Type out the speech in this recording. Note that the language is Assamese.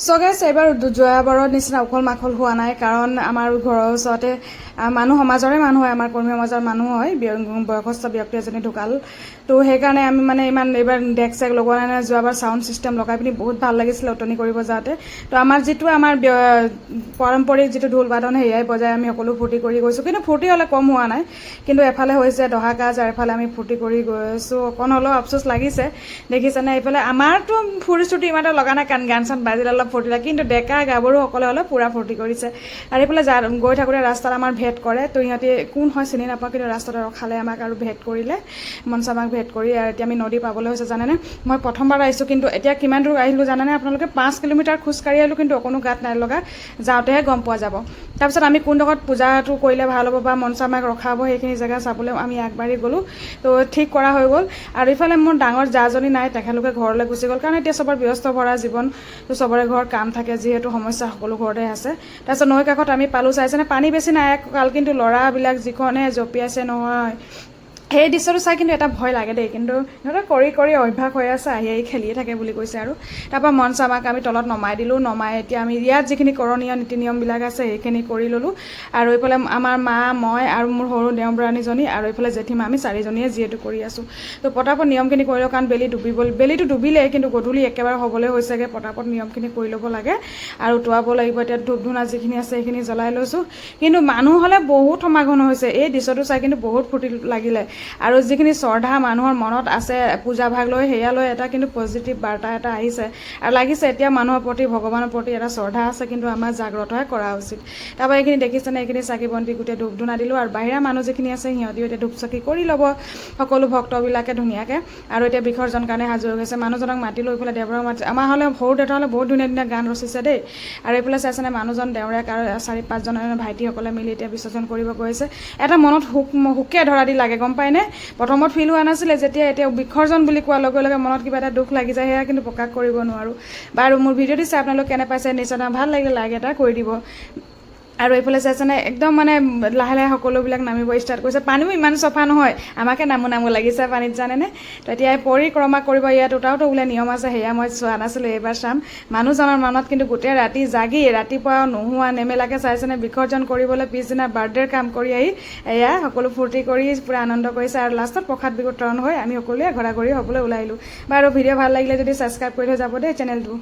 সো গাইছ এবাৰ যোৱাবাৰৰ নিচিনা উখল মাখল হোৱা নাই কাৰণ আমাৰ ঘৰৰ ওচৰতে মানুহ সমাজৰে মানুহ হয় আমাৰ কৰ্মী সমাজৰ মানুহ হয় বয়সস্থ ব্যক্তি এজনী ঢুকাল তো সেইকাৰণে আমি মানে ইমান এইবাৰ ডেক চেক লগোৱা নাই যোৱাবাৰ সাউণ্ড সিস্টেম লগাই পিনি বহুত ভাল লাগিছিল অটনি কৰিব যাওঁতে তো আমাৰ যিটো আমাৰ পাৰম্পৰিক যিটো ঢোল বাদন সেয়াই বজাই আমি সকলো ফূৰ্তি কৰি গৈছোঁ কিন্তু ফূৰ্তি হ'লে কম হোৱা নাই কিন্তু এফালে হৈছে দহা কাজ আৰু এফালে আমি ফূৰ্তি কৰি গৈছোঁ অকণ হ'লেও আফচোচ লাগিছে দেখিছেনে এইফালে আমাৰতো ফুৰি চুটি ইমান এটা লগা নাই কাৰণ গান চান বাজিলে অলপ ফূৰ্তি লাগে কিন্তু ডেকা গাভৰুসকলে হ'লে পূৰা ফূৰ্তি কৰিছে আৰু এইফালে গৈ থাকোঁতে ৰাস্তাত আমাৰ ভেট কৰে তো সিহঁতি কোন হয় চিনি নাপাওঁ কিন্তু ৰাস্তাতে ৰখালে আমাক আৰু ভেট কৰিলে মঞ্চ আমাক ভেট কৰি আৰু এতিয়া আমি নদী পাবলৈ হৈছে জানেনে মই প্ৰথমবাৰ আহিছোঁ কিন্তু এতিয়া কিমান দূৰ আহিলোঁ জানেনে আপোনালোকে 5 কিলোমিটাৰ খোজকাঢ়ি আহিলোঁ কিন্তু অকণো গাত নাই লগা যাওঁতেহে গম পোৱা যাব তাৰপিছত আমি কোনডোখৰত পূজাটো কৰিলে ভাল হ'ব বা মঞ্চ আমাক ৰখাব সেইখিনি জেগা চাবলৈ আমি আগবাঢ়ি গ'লোঁ তো ঠিক কৰা হৈ গ'ল আৰু ইফালে মোৰ ডাঙৰ জাজনী নাই তেখেতলোকে ঘৰলৈ গুচি গ'ল কাৰণ এতিয়া চবৰ ব্যস্ত ভৰা জীৱন তো চবৰে ঘৰত কাম থাকে যিহেতু সমস্যা সকলো ঘৰতে আছে তাৰপিছত নৈ কাষত আমি পালোঁ চাইছেনে পানী বেছি নাই কাল কিন্তু ল'ৰাবিলাক যিখনে জঁপিয়াইছে নহয় সেই দৃশ্যটো চাই কিন্তু এটা ভয় লাগে দেই কিন্তু সিহঁতে কৰি অভ্যাস হৈ আছে আহি খেলিয়ে থাকে বুলি কৈছে আৰু তাৰপৰা মঞ্চ আমাক আমি তলত নমাই দিলোঁ নমাই এতিয়া আমি ইয়াত যিখিনি কৰণীয় নীতি নিয়মবিলাক আছে সেইখিনি কৰি ল'লোঁ আৰু এইফালে আমাৰ মা মই আৰু মোৰ সৰু দেওঁবৰাণীজনী আৰু এইফালে জেঠীমা আমি 4জনীয়ে যিহেতু কৰি আছোঁ তো পটাপট নিয়মখিনি কৰি লওঁ কাৰণ বেলিটো ডুবিলেই কিন্তু গধূলি একেবাৰে হ'বলৈ হৈছেগৈ পটাপট নিয়মখিনি কৰি ল'ব লাগে আৰু উটুৱাব লাগিব এতিয়া ধূপ ধূনা যিখিনি আছে সেইখিনি জ্বলাই লৈছোঁ কিন্তু মানুহ হ'লে বহুত সমাগম হৈছে এই দৃশ্যটো চাই কিন্তু বহুত ফূৰ্তি লাগিলে আৰু যিখিনি শ্ৰদ্ধা মানুহৰ মনত আছে পূজা ভাগ লৈ সেয়া লৈ এটা কিন্তু পজিটিভ বাৰ্তা এটা আহিছে আৰু লাগিছে এতিয়া মানুহৰ প্ৰতি ভগৱানৰ প্ৰতি এটা শ্ৰদ্ধা আছে কিন্তু আমাৰ জাগ্ৰতহে কৰা উচিত তাৰপৰা এইখিনি দেখিছেনে এইখিনি চাকি বন্তি গোটেই ধূপ ধূনা দিলোঁ আৰু বাহিৰা মানুহ যিখিনি আছে সিহঁতিও এতিয়া ধূপ চাকি কৰি ল'ব সকলো ভক্তবিলাকে ধুনীয়াকৈ আৰু এতিয়া বিসৰ্জন কাৰণে সাজু হৈ গৈছে মানুহজনক মাতিলোঁ এইফালে দেওবৰক মাতি আমাৰ হ'লে সৰু দেউতা হ'লে বহুত ধুনীয়া ধুনীয়া গান ৰচিছে দেই আৰু এইফালে চাইছেনে মানুহজন দেওৰেক আৰু 4-5জন ভাইটিসকলে মিলি এতিয়া বিসৰ্জন কৰিব গৈছে এটা মনত হুকে ধৰা দি লাগে গম পায়নে প্ৰথমত ফিল হোৱা নাছিলে যেতিয়া এতিয়া বিসৰ্জন বুলি কোৱাৰ লগে লগে মনত কিবা এটা দুখ লাগি যায় সেয়া কিন্তু প্ৰকাশ কৰিব নোৱাৰোঁ বাৰু মোৰ ভিডিঅ'টো চাই আপোনালোক কেনে পাইছে নিশ্চয় ভাল লাগিলে লাইক এটা কৰি দিব আৰু এইফালে চাইছেনে একদম মানে লাহে লাহে সকলোবিলাক নামিব ষ্টাৰ্ট কৰিছে পানীও ইমান চফা নহয় আমাকে নামো লাগিছে পানীত জানেনে তো এতিয়া পৰিক্ৰমা কৰিব ইয়াত ওটাওতো বোলে নিয়ম আছে সেয়া মই চোৱা নাছিলোঁ এইবাৰ চাম মানুহজনৰ মনত কিন্তু গোটেই ৰাতি জাগি ৰাতিপুৱা নোহোৱা নেমেলাকৈ চাইছেনে বিসৰ্জন কৰিবলৈ পিছদিনা বাৰ্থডেৰ কাম কৰি আহি এয়া সকলো ফূৰ্তি কৰি পূৰা আনন্দ কৰিছে আৰু লাষ্টত প্ৰসাদ বিতৰণ হৈ আমি সকলোৱে ঘৰা ঘৰি হ'বলৈ ওলাই আহিলোঁ বাৰু ভিডিঅ' ভাল লাগিলে যদি ছাবস্ক্ৰাইব কৰি থৈ যাব দেই চেনেলটো